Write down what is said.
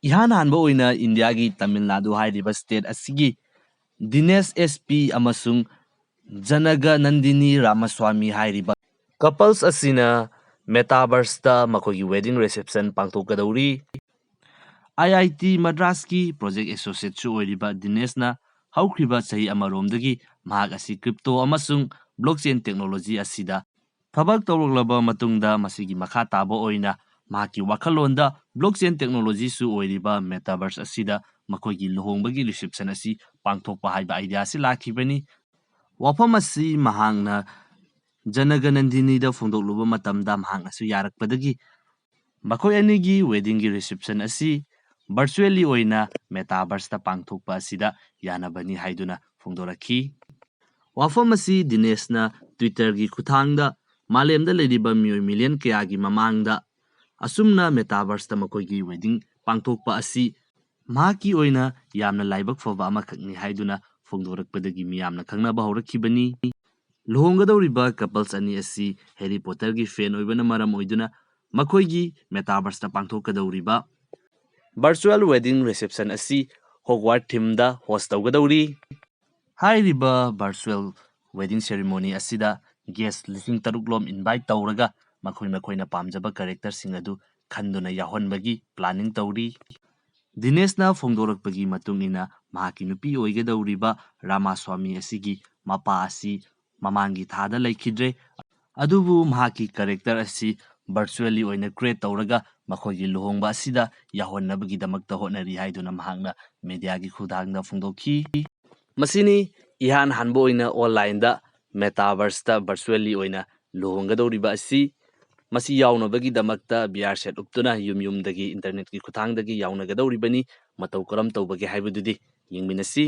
ꯏꯍꯥꯟ ꯍꯥꯟꯕ ꯑꯣꯏꯅ ꯏꯟꯗꯤꯌꯥꯒꯤ ꯇꯥꯃꯤꯜ ꯅꯥꯗꯨ ꯍꯥꯏꯔꯤꯕ ꯁ꯭ꯇꯦꯠ ꯑꯁꯤꯒꯤ ꯗꯤꯅꯦꯁ SP ꯑꯃꯁꯨꯡ ꯖꯅꯒ ꯅꯟꯗꯤꯅꯤ ꯔꯥꯃꯁ꯭ꯋꯥꯃꯤ ꯍꯥꯏꯔꯤꯕ ꯀꯄꯜꯁ ꯑꯁꯤꯅ ꯃꯦꯇꯥꯚꯔꯁꯇ ꯃꯈꯣꯏꯒꯤ ꯋꯦꯗꯤꯡ ꯔꯤꯁꯦꯞꯁꯟ ꯄꯥꯡꯊꯣꯛꯀꯗꯧꯔꯤ꯫ IIT ꯃꯗ꯭ꯔꯥꯁꯀꯤ ꯄ꯭ꯔꯣꯖꯦꯛ ꯑꯦꯁꯣꯁꯤꯌꯦꯠꯁꯨ ꯑꯣꯏꯔꯤꯕ ꯗꯤꯅꯦꯁꯅ ꯍꯧꯈ꯭ꯔꯤꯕ ꯆꯍꯤ ꯑꯃꯔꯣꯝꯗꯒꯤ ꯃꯍꯥꯛ ꯑꯁꯤ ꯀ꯭ꯔꯤꯞꯇꯣ ꯑꯃꯁꯨꯡ ꯕ꯭ꯂꯣꯛꯆꯦꯟ ꯇꯦꯛꯅꯣꯂꯣꯖꯤ ꯑꯁꯤꯗ ꯊꯕꯛ ꯇꯧꯔꯛꯂꯕ ꯃꯇꯨꯡꯗ ꯃꯁꯤꯒꯤ ꯃꯈꯥ ꯇꯥꯕ ꯑꯣꯏꯅ ꯃꯍꯥꯛꯀꯤ ꯋꯥꯈꯜꯂꯣꯟꯗ ꯕ꯭ꯂꯣꯛꯆꯦꯟ ꯇꯦꯛꯅꯣꯂꯣꯖꯤꯁꯨ ꯑꯣꯏꯔꯤꯕ ꯃꯦꯇꯥꯚꯔꯁ ꯑꯁꯤꯗ ꯃꯈꯣꯏꯒꯤ ꯂꯨꯍꯣꯡꯕꯒꯤ ꯔꯤꯁꯦꯞꯁꯟ ꯑꯁꯤ ꯄꯥꯡꯊꯣꯛꯄ ꯍꯥꯏꯕ ꯑꯥꯏꯗꯤꯌꯥ ꯑꯁꯤ ꯂꯥꯛꯈꯤꯕꯅꯤ꯫ ꯋꯥꯐꯝ ꯑꯁꯤ ꯃꯍꯥꯛꯅ ꯖꯅꯒꯅꯟꯗꯤꯅꯤꯗ ꯐꯣꯡꯗꯣꯛꯂꯨꯕ ꯃꯇꯝꯗ ꯃꯍꯥꯛꯅꯁꯨ ꯌꯥꯔꯛꯄꯗꯒꯤ ꯃꯈꯣꯏ ꯑꯅꯤꯒꯤ ꯋꯦꯗꯤꯡꯒꯤ ꯔꯤꯁꯦꯞꯁꯟ ꯑꯁꯤ ꯚꯔꯆꯨꯑꯦꯂꯤ ꯑꯣꯏꯅ ꯃꯦꯇꯥꯚꯔꯁꯇ ꯄꯥꯡꯊꯣꯛꯄ ꯑꯁꯤꯗ ꯌꯥꯅꯕꯅꯤ ꯍꯥꯏꯗꯨꯅ ꯐꯣꯡꯗꯣꯔꯛꯈꯤ꯫ ꯋꯥꯐꯝ ꯑꯁꯤ ꯗꯤꯅꯦꯁꯅ ꯇ꯭ꯋꯤꯇꯔꯒꯤ ꯈꯨꯠꯊꯥꯡꯗ ꯃꯥꯂꯦꯝꯗ ꯂꯩꯔꯤꯕ ꯃꯤꯑꯣꯏ ꯃꯤꯂꯤꯌꯟ ꯀꯌꯥꯒꯤ ꯃꯃꯥꯡꯗ ꯑꯁꯨꯝꯅ ꯃꯦꯇꯥꯚꯔꯁꯇ ꯃꯈꯣꯏꯒꯤ ꯋꯦꯗꯤꯡ ꯄꯥꯡꯊꯣꯛꯄ ꯑꯁꯤ ꯃꯍꯥꯛꯀꯤ ꯑꯣꯏꯅ ꯌꯥꯝꯅ ꯂꯥꯏꯕꯛ ꯐꯕ ꯑꯃꯈꯛꯅꯤ ꯍꯥꯏꯗꯨꯅ ꯐꯣꯡꯗꯣꯔꯛꯄꯗꯒꯤ ꯃꯤꯌꯥꯝꯅ ꯈꯪꯅꯕ ꯍꯧꯔꯛꯈꯤꯕꯅꯤ꯫ ꯂꯨꯍꯣꯡꯒꯗꯧꯔꯤꯕ ꯀꯄꯜꯁ ꯑꯅꯤ ꯑꯁꯤ ꯍꯦꯔꯤ ꯄꯣꯇꯔꯒꯤ ꯐꯦꯟ ꯑꯣꯏꯕꯅ ꯃꯔꯝ ꯑꯣꯏꯗꯨꯅ ꯃꯈꯣꯏꯒꯤ ꯃꯦꯇꯥꯚꯔꯁꯇ ꯄꯥꯡꯊꯣꯛꯀꯗꯧꯔꯤꯕ ꯚꯔꯆꯨꯑꯦꯜ ꯋꯦꯗꯤꯡ ꯔꯤꯁꯦꯞꯁꯟ ꯑꯁꯤ ꯍꯣꯒꯋꯥꯔꯠ ꯊꯤꯝꯗ ꯍꯣꯁ ꯇꯧꯒꯗꯧꯔꯤ꯫ ꯍꯥꯏꯔꯤꯕ ꯚꯔꯆꯨꯑꯦꯜ ꯋꯦꯗꯤꯡ ꯁꯦꯔꯤꯃꯣꯅꯤ ꯑꯁꯤꯗ ꯒꯦꯁ 6,000 ꯂꯣꯝ ꯏꯟꯚꯥꯏꯠ ꯇꯧꯔꯒ ꯃꯈꯣꯏꯅ ꯄꯥꯝꯖꯕ ꯀꯦꯔꯦꯛꯇꯔꯁꯤꯡ ꯑꯗꯨ ꯈꯟꯗꯨꯅ ꯌꯥꯎꯍꯟꯕꯒꯤ ꯄ꯭ꯂꯥꯅꯤꯡ ꯇꯧꯔꯤ꯫ ꯗꯤꯅꯦꯁꯅ ꯐꯣꯡꯗꯣꯔꯛꯄꯒꯤ ꯃꯇꯨꯡ ꯏꯟꯅ ꯃꯍꯥꯛꯀꯤ ꯅꯨꯄꯤ ꯑꯣꯏꯒꯗꯧꯔꯤꯕ ꯔꯥꯃꯥꯁ꯭ꯋꯥꯃꯤ ꯑꯁꯤꯒꯤ ꯃꯄꯥ ꯑꯁꯤ ꯃꯃꯥꯡꯒꯤ ꯊꯥꯗ ꯂꯩꯈꯤꯗ꯭ꯔꯦ, ꯑꯗꯨꯕꯨ ꯃꯍꯥꯛꯀꯤ ꯀꯦꯔꯦꯛꯇꯔ ꯑꯁꯤ ꯚꯔꯆꯨꯑꯦꯂꯤ ꯑꯣꯏꯅ ꯀ꯭ꯔꯤꯌꯦꯠ ꯇꯧꯔꯒ ꯃꯈꯣꯏꯒꯤ ꯂꯨꯍꯣꯡꯕ ꯑꯁꯤꯗ ꯌꯥꯎꯍꯟꯅꯕꯒꯤꯗꯃꯛꯇ ꯍꯣꯠꯅꯔꯤ ꯍꯥꯏꯗꯨꯅ ꯃꯍꯥꯛꯅ ꯃꯦꯗꯤꯌꯥꯒꯤ ꯈꯨꯠꯊꯥꯡꯗ ꯐꯣꯡꯗꯣꯛꯈꯤ꯫ ꯃꯁꯤꯅꯤ ꯏꯍꯥꯟ ꯍꯥꯟꯕ ꯑꯣꯏꯅ ꯑꯣꯟꯂꯥꯏꯟꯗ ꯃꯦꯇꯥꯚꯔꯁꯇ ꯚꯔꯆꯨꯑꯦꯂꯤ ꯑꯣꯏꯅ ꯂꯨꯍꯣꯡꯒꯗꯧꯔꯤꯕ ꯑꯁꯤ꯫ ꯃꯁꯤ ꯌꯥꯎꯅꯕꯒꯤꯗꯃꯛꯇ VR ꯁꯦꯠ ꯎꯞꯇꯨꯅ ꯌꯨꯝꯗꯒꯤ ꯏꯟꯇꯔꯅꯦꯠꯀꯤ ꯈꯨꯠꯊꯥꯡꯗꯒꯤ ꯌꯥꯎꯅꯒꯗꯧꯔꯤꯕꯅꯤ꯫ ꯃꯇꯧ ꯀꯔꯝ ꯇꯧꯕꯒꯦ ꯍꯥꯏꯕꯗꯨꯗꯤ ꯌꯦꯡꯃꯤꯟꯅꯁꯤ꯫